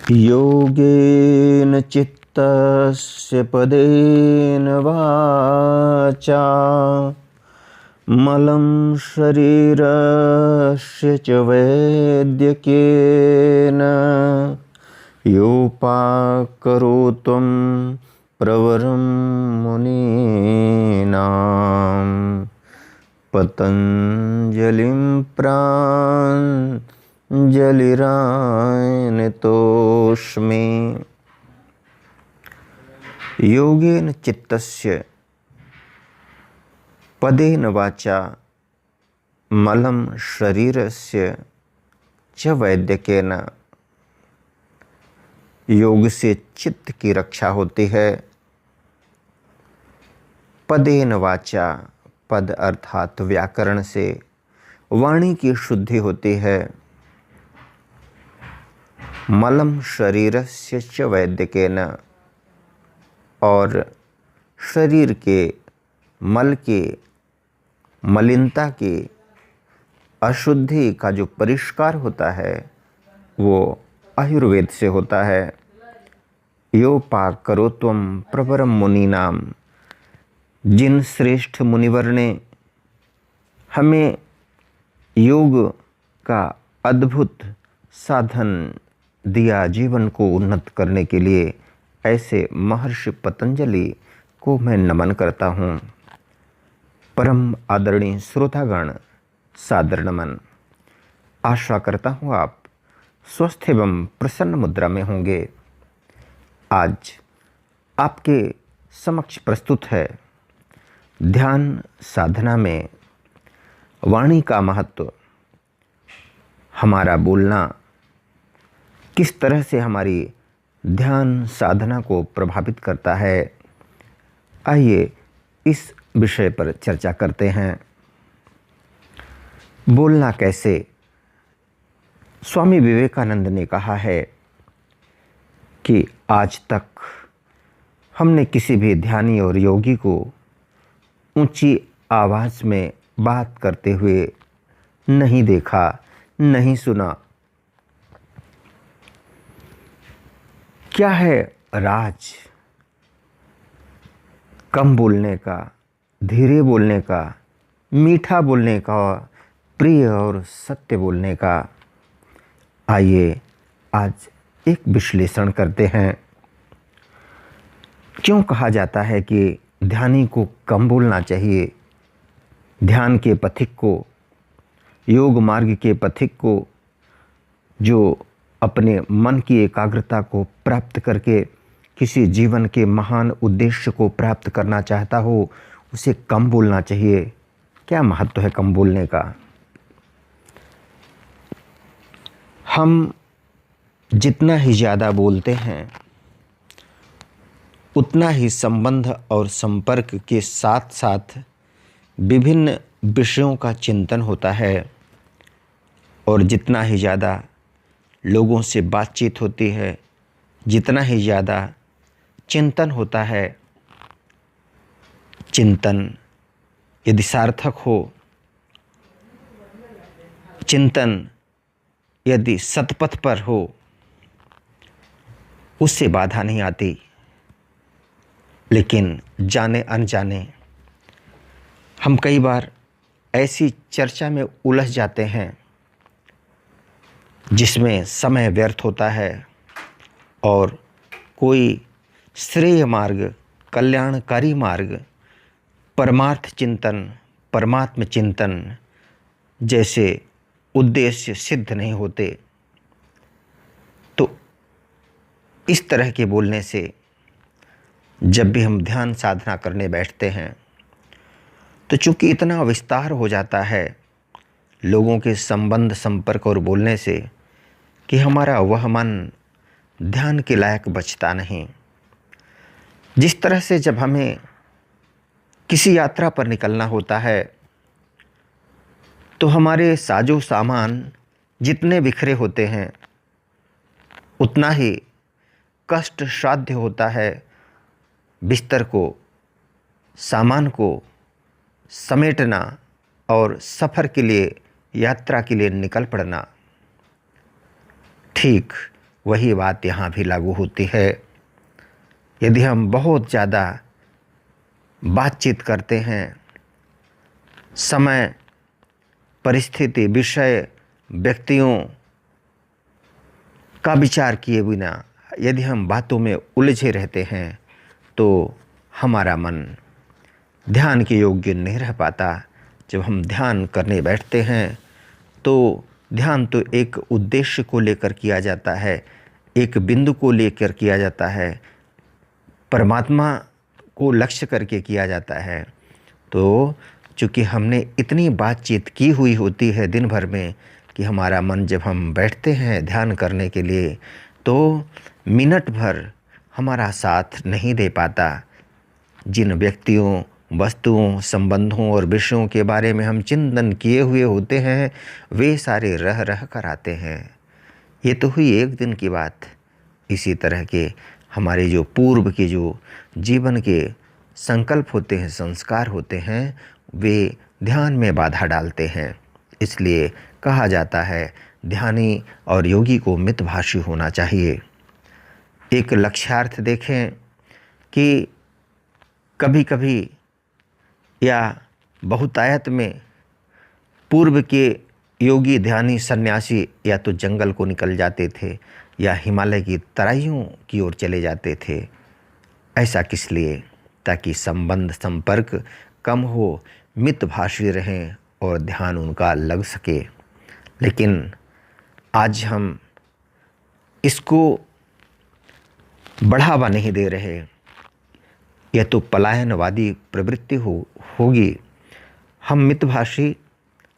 योगेन चित्तस्य पदेन वाचा मलं शरीरस्य च वैद्यकेन योपाकरोत्वं प्रवरं मुनीनां पतञ्जलिं प्राञ्जलिरायनतोऽस्मि। योगेन चित्तस्य पदेन वाचा मलं शरीरस्य च वैद्यकेन। योग से चित्त की रक्षा होती है। पदेन वाचा, पद अर्थात व्याकरण से वाणी की शुद्धि होती है। मलम शरीरस्य च वैद्यकेन, और शरीर के मल के, मलिनता की, अशुद्धि का जो परिष्कार होता है वो आयुर्वेद से होता है। यो पाक करो त्वम प्रवरम मुनीनाम, जिन श्रेष्ठ मुनिवर ने हमें योग का अद्भुत साधन दिया जीवन को उन्नत करने के लिए, ऐसे महर्षि पतंजलि को मैं नमन करता हूँ। परम आदरणीय श्रोतागण, सादर नमन। आशा करता हूँ आप स्वस्थ एवं प्रसन्न मुद्रा में होंगे। आज आपके समक्ष प्रस्तुत है ध्यान साधना में वाणी का महत्व। हमारा बोलना किस तरह से हमारी ध्यान साधना को प्रभावित करता है, आइए इस विषय पर चर्चा करते हैं। बोलना कैसे? स्वामी विवेकानंद ने कहा है कि आज तक हमने किसी भी ध्यानी और योगी को ऊंची आवाज में बात करते हुए नहीं देखा, नहीं सुना। क्या है राज कम बोलने का, धीरे बोलने का, मीठा बोलने का, प्रिय और सत्य बोलने का? आइए आज एक विश्लेषण करते हैं। क्यों कहा जाता है कि ध्यानी को कम बोलना चाहिए? ध्यान के पथिक को, योग मार्ग के पथिक को, जो अपने मन की एकाग्रता को प्राप्त करके किसी जीवन के महान उद्देश्य को प्राप्त करना चाहता हो, उसे कम बोलना चाहिए। क्या महत्व है कम बोलने का? हम जितना ही ज़्यादा बोलते हैं उतना ही संबंध और संपर्क के साथ साथ विभिन्न विषयों का चिंतन होता है, और जितना ही ज़्यादा लोगों से बातचीत होती है, जितना ही ज़्यादा चिंतन होता है, चिंतन यदि सार्थक हो, चिंतन यदि सतपथ पर हो, उससे बाधा नहीं आती। लेकिन जाने अनजाने हम कई बार ऐसी चर्चा में उलझ जाते हैं जिसमें समय व्यर्थ होता है और कोई श्रेय मार्ग, कल्याणकारी मार्ग, परमार्थ चिंतन, परमात्म चिंतन जैसे उद्देश्य सिद्ध नहीं होते। तो इस तरह के बोलने से जब भी हम ध्यान साधना करने बैठते हैं तो चूंकि इतना विस्तार हो जाता है लोगों के संबंध, संपर्क और बोलने से कि हमारा वह मन ध्यान के लायक बचता नहीं। जिस तरह से जब हमें किसी यात्रा पर निकलना होता है तो हमारे साजो सामान जितने बिखरे होते हैं उतना ही कष्ट साध्य होता है बिस्तर को, सामान को समेटना और सफ़र के लिए, यात्रा के लिए निकल पड़ना। ठीक वही बात यहाँ भी लागू होती है। यदि हम बहुत ज़्यादा बातचीत करते हैं, समय, परिस्थिति, विषय, व्यक्तियों का विचार किए बिना यदि हम बातों में उलझे रहते हैं तो हमारा मन ध्यान के योग्य नहीं रह पाता। जब हम ध्यान करने बैठते हैं तो ध्यान तो एक उद्देश्य को लेकर किया जाता है, एक बिंदु को लेकर किया जाता है, परमात्मा को लक्ष्य करके किया जाता है। तो चूँकि हमने इतनी बातचीत की हुई होती है दिन भर में कि हमारा मन जब हम बैठते हैं ध्यान करने के लिए तो मिनट भर हमारा साथ नहीं दे पाता। जिन व्यक्तियों, वस्तुओं, संबंधों और विषयों के बारे में हम चिंतन किए हुए होते हैं वे सारे रह रह कर आते हैं। ये तो हुई एक दिन की बात। इसी तरह के हमारे जो पूर्व के जो जीवन के संकल्प होते हैं, संस्कार होते हैं, वे ध्यान में बाधा डालते हैं। इसलिए कहा जाता है ध्यानी और योगी को मितभाषी होना चाहिए। एक लक्ष्यार्थ देखें कि कभी कभी या बहुतायत में पूर्व के योगी ध्यानी सन्यासी या तो जंगल को निकल जाते थे या हिमालय की तराइयों की ओर चले जाते थे। ऐसा किस लिए? ताकि संबंध, संपर्क कम हो, मितभाषी रहें और ध्यान उनका लग सके। लेकिन आज हम इसको बढ़ावा नहीं दे रहे। यह तो पलायनवादी प्रवृत्ति होगी। हम मितभाषी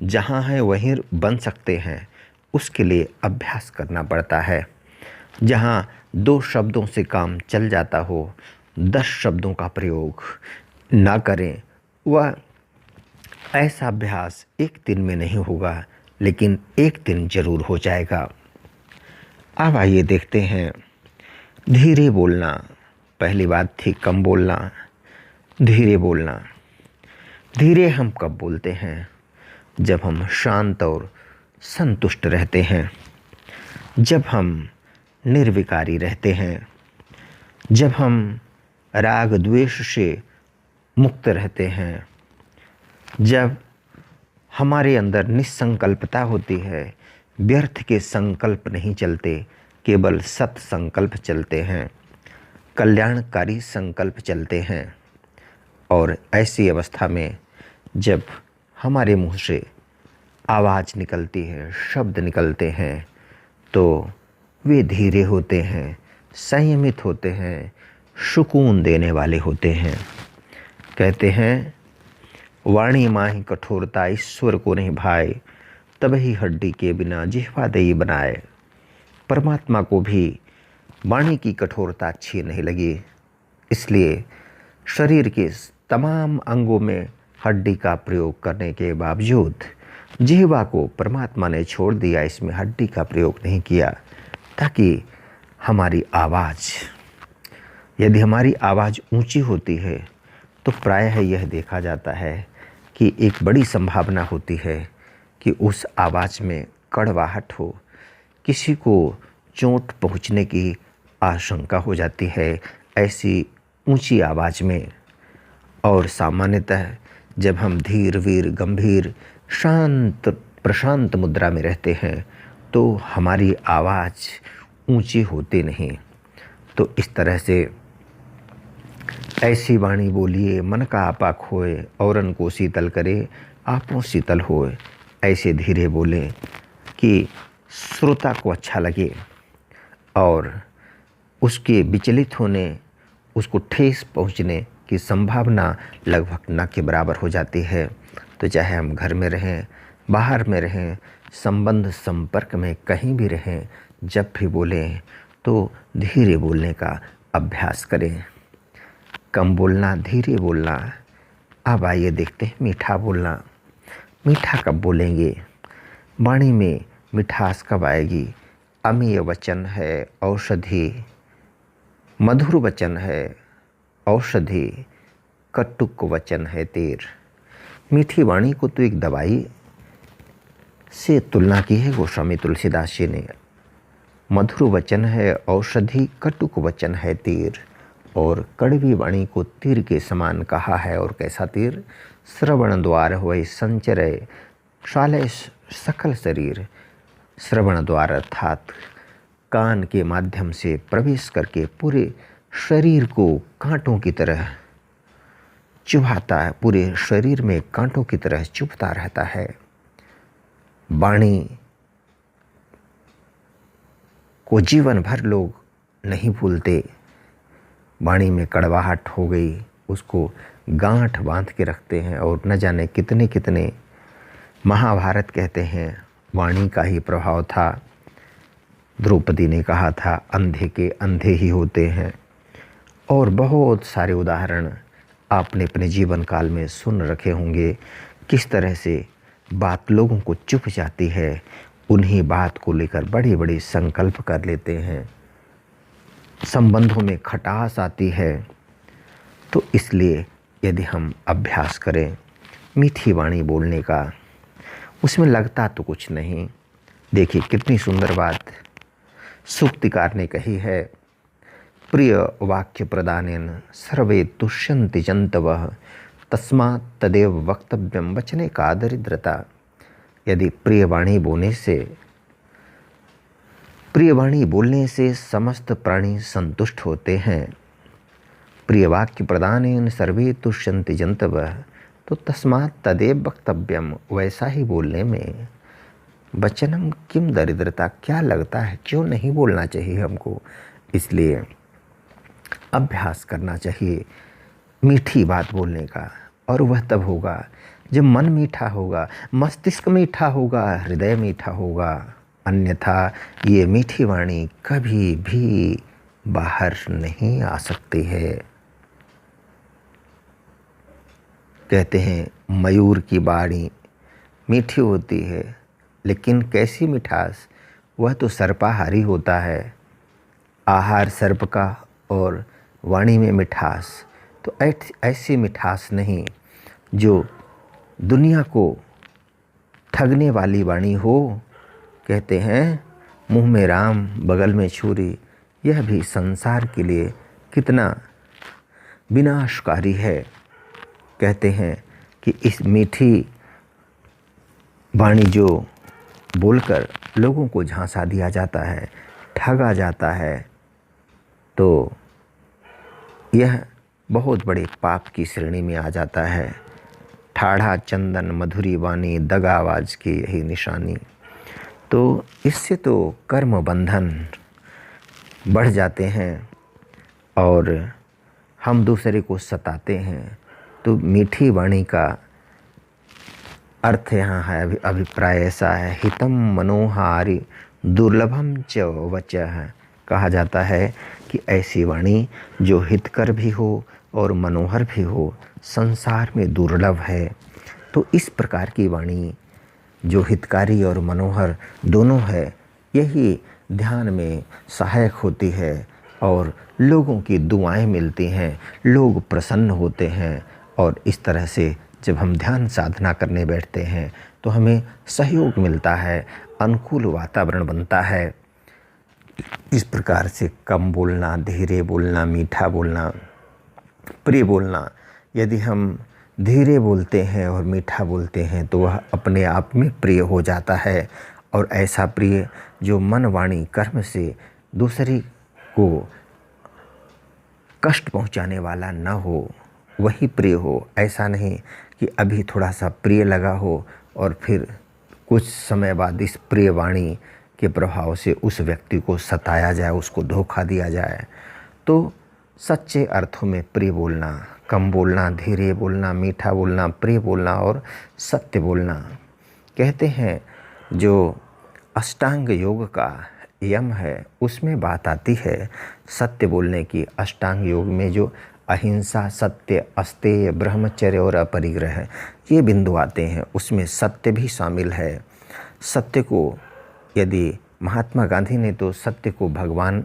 जहाँ हैं वहीं बन सकते हैं, उसके लिए अभ्यास करना पड़ता है। जहाँ 2 शब्दों से काम चल जाता हो, 10 शब्दों का प्रयोग ना करें। वह ऐसा अभ्यास एक दिन में नहीं होगा, लेकिन एक दिन जरूर हो जाएगा। अब आइए देखते हैं। धीरे बोलना, पहली बात थी कम बोलना, धीरे बोलना। धीरे हम कब बोलते हैं? जब हम शांत और संतुष्ट रहते हैं, जब हम निर्विकारी रहते हैं, जब हम राग द्वेष से मुक्त रहते हैं, जब हमारे अंदर निसंकल्पता होती है, व्यर्थ के संकल्प नहीं चलते, केवल सत संकल्प चलते हैं, कल्याणकारी संकल्प चलते हैं। और ऐसी अवस्था में जब हमारे मुंह से आवाज़ निकलती है, शब्द निकलते हैं, तो वे धीरे होते हैं, संयमित होते हैं, सुकून देने वाले होते हैं। कहते हैं वाणी माही कठोरता ईश्वर को नहीं भाए, तबही हड्डी के बिना जिह्वा देई बनाए। परमात्मा को भी वाणी की कठोरता अच्छी नहीं लगी, इसलिए शरीर के तमाम अंगों में हड्डी का प्रयोग करने के बावजूद जिह्वा को परमात्मा ने छोड़ दिया, इसमें हड्डी का प्रयोग नहीं किया, ताकि हमारी आवाज़, यदि हमारी आवाज़ ऊंची होती है तो प्रायः यह देखा जाता है कि एक बड़ी संभावना होती है कि उस आवाज़ में कड़वाहट हो, किसी को चोट पहुंचने की आशंका हो जाती है ऐसी ऊंची आवाज़ में। और सामान्यतः जब हम धीर, वीर, गंभीर, शांत, प्रशांत मुद्रा में रहते हैं तो हमारी आवाज़ ऊंची होती नहीं। तो इस तरह से ऐसी वाणी बोलिए मन का आपा खोए, औरन को शीतल करे आपो शीतल होए। ऐसे धीरे बोलें कि श्रोता को अच्छा लगे और उसके विचलित होने, उसको ठेस पहुंचने की संभावना लगभग न के बराबर हो जाती है। तो चाहे हम घर में रहें, बाहर में रहें, संबंध संपर्क में कहीं भी रहें, जब भी बोलें तो धीरे बोलने का अभ्यास करें। कम बोलना, धीरे बोलना। अब आइए देखते हैं मीठा बोलना। मीठा कब बोलेंगे? वाणी में मिठास कब आएगी? अमीय वचन है औषधि, मधुर वचन है औषधि, कटुक वचन है तीर। मीठी वाणी को तो एक दवाई से तुलना की है गोस्वामी तुलसीदास जी ने। मधुर वचन है औषधि, कटुक वचन है तीर। और कड़वी वाणी को तीर के समान कहा है। और कैसा तीर? श्रवण द्वार होय संचरय शालय सकल शरीर। श्रवण द्वार अर्थात कान के माध्यम से प्रवेश करके पूरे शरीर को कांटों की तरह चुभाता है, पूरे शरीर में कांटों की तरह चुभता रहता है। वाणी को जीवन भर लोग नहीं भूलते। वाणी में कड़वाहट हो गई, उसको गांठ बांध के रखते हैं। और न जाने कितने कितने महाभारत कहते हैं वाणी का ही प्रभाव था। द्रौपदी ने कहा था अंधे के अंधे ही होते हैं। और बहुत सारे उदाहरण आपने अपने जीवन काल में सुन रखे होंगे, किस तरह से बात लोगों को चुभ जाती है, उन्हीं बात को लेकर बड़ी बड़ी संकल्प कर लेते हैं, संबंधों में खटास आती है। तो इसलिए यदि हम अभ्यास करें मीठी वाणी बोलने का, उसमें लगता तो कुछ नहीं। देखिए कितनी सुंदर बात सूक्तिकार ने कही है। प्रिय वाक्य प्रदानेन सर्वे तुष्यन्ति जन्तवः तस्मात् तदेव वक्तव्यम वचने का दरिद्रता। यदि प्रिय वाणी बोलने से समस्त प्राणी संतुष्ट होते हैं। प्रिय वाक्य प्रदानेन सर्वे तुष्यन्ति जन्तवः, तो तस्मात् तदेव वक्तव्यम, वैसा ही बोलने में वचनम किम दरिद्रता, क्या लगता है, क्यों नहीं बोलना चाहिए हमको। इसलिए अभ्यास करना चाहिए मीठी बात बोलने का। और वह तब होगा जब मन मीठा होगा, मस्तिष्क मीठा होगा, हृदय मीठा होगा। अन्यथा ये मीठी वाणी कभी भी बाहर नहीं आ सकती है। कहते हैं मयूर की वाणी मीठी होती है, लेकिन कैसी मिठास, वह तो सर्पाहारी होता है। आहार सर्प का और वाणी में मिठास, तो ऐसी मिठास नहीं जो दुनिया को ठगने वाली वाणी हो। कहते हैं मुँह में राम बगल में छुरी, यह भी संसार के लिए कितना विनाशकारी है। कहते हैं कि इस मीठी वाणी जो बोलकर लोगों को झांसा दिया जाता है, ठगा जाता है, तो यह बहुत बड़े पाप की श्रेणी में आ जाता है। ठाढ़ा चंदन मधुरी वाणी दगाबाज की यही निशानी। तो इससे तो कर्म बंधन बढ़ जाते हैं और हम दूसरे को सताते हैं। तो मीठी वाणी का अर्थ यहाँ है, अभिप्राय ऐसा है, हितम मनोहारी दुर्लभम च वचः। कहा जाता है कि ऐसी वाणी जो हितकर भी हो और मनोहर भी हो, संसार में दुर्लभ है। तो इस प्रकार की वाणी जो हितकारी और मनोहर दोनों है, यही ध्यान में सहायक होती है और लोगों की दुआएं मिलती हैं, लोग प्रसन्न होते हैं। और इस तरह से जब हम ध्यान साधना करने बैठते हैं तो हमें सहयोग मिलता है, अनुकूल वातावरण बनता है। इस प्रकार से कम बोलना, धीरे बोलना, मीठा बोलना, प्रिय बोलना, यदि हम धीरे बोलते हैं और मीठा बोलते हैं तो वह अपने आप में प्रिय हो जाता है। और ऐसा प्रिय जो मन वाणी कर्म से दूसरे को कष्ट पहुंचाने वाला न हो, वही प्रिय हो। ऐसा नहीं कि अभी थोड़ा सा प्रिय लगा हो और फिर कुछ समय बाद इस प्रिय वाणी के प्रभाव से उस व्यक्ति को सताया जाए, उसको धोखा दिया जाए। तो सच्चे अर्थों में प्रिय बोलना, कम बोलना, धीरे बोलना, मीठा बोलना, प्रिय बोलना और सत्य बोलना। कहते हैं जो अष्टांग योग का यम है उसमें बात आती है सत्य बोलने की। अष्टांग योग में जो अहिंसा, सत्य, अस्तेय, ब्रह्मचर्य और अपरिग्रह ये बिंदु आते हैं, उसमें सत्य भी शामिल है। सत्य को यदि महात्मा गांधी ने तो सत्य को भगवान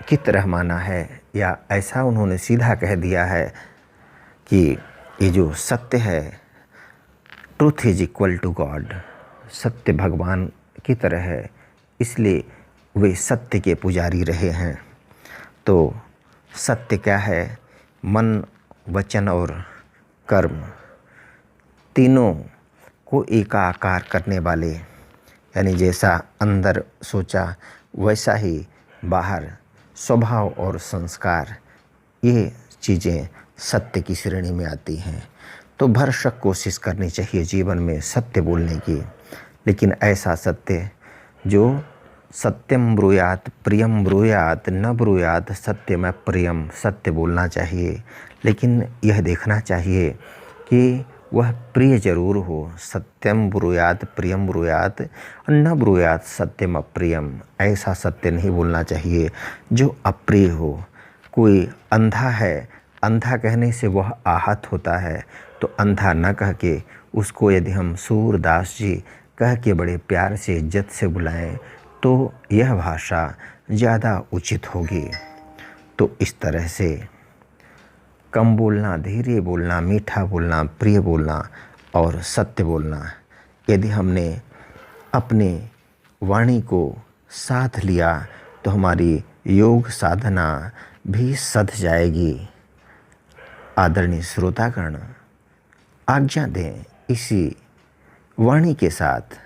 की तरह माना है, या ऐसा उन्होंने सीधा कह दिया है कि ये जो सत्य है, truth is equal to God, सत्य भगवान की तरह है। इसलिए वे सत्य के पुजारी रहे हैं। तो सत्य क्या है? मन, वचन और कर्म तीनों को एकाकार करने वाले, यानी जैसा अंदर सोचा वैसा ही बाहर स्वभाव और संस्कार, ये चीज़ें सत्य की श्रेणी में आती हैं। तो भरसक कोशिश करनी चाहिए जीवन में सत्य बोलने की, लेकिन ऐसा सत्य जो सत्यम ब्रूयात प्रियम ब्रूयात न ब्रूयात सत्यम प्रियम, सत्य बोलना चाहिए, लेकिन यह देखना चाहिए कि वह प्रिय जरूर हो। सत्यम ब्रूयात प्रियम ब्रूयात न ब्रूयात सत्यम अप्रियम, ऐसा सत्य नहीं बोलना चाहिए जो अप्रिय हो। कोई अंधा है, अंधा कहने से वह आहत होता है, तो अंधा न कह के उसको यदि हम सूरदास जी कह के बड़े प्यार से इज्जत से बुलाएं तो यह भाषा ज़्यादा उचित होगी। तो इस तरह से कम बोलना, धीरे बोलना, मीठा बोलना, प्रिय बोलना और सत्य बोलना, यदि हमने अपने वाणी को साध लिया तो हमारी योग साधना भी सध जाएगी। आदरणीय श्रोतागण, आज्ञा दें, इसी वाणी के साथ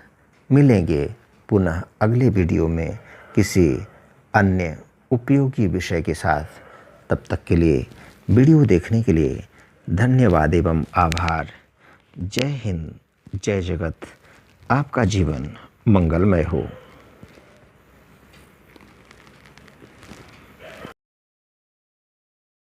मिलेंगे पुनः अगले वीडियो में किसी अन्य उपयोगी विषय के साथ। तब तक के लिए वीडियो देखने के लिए धन्यवाद एवं आभार। जय हिंद, जय जगत। आपका जीवन मंगलमय हो।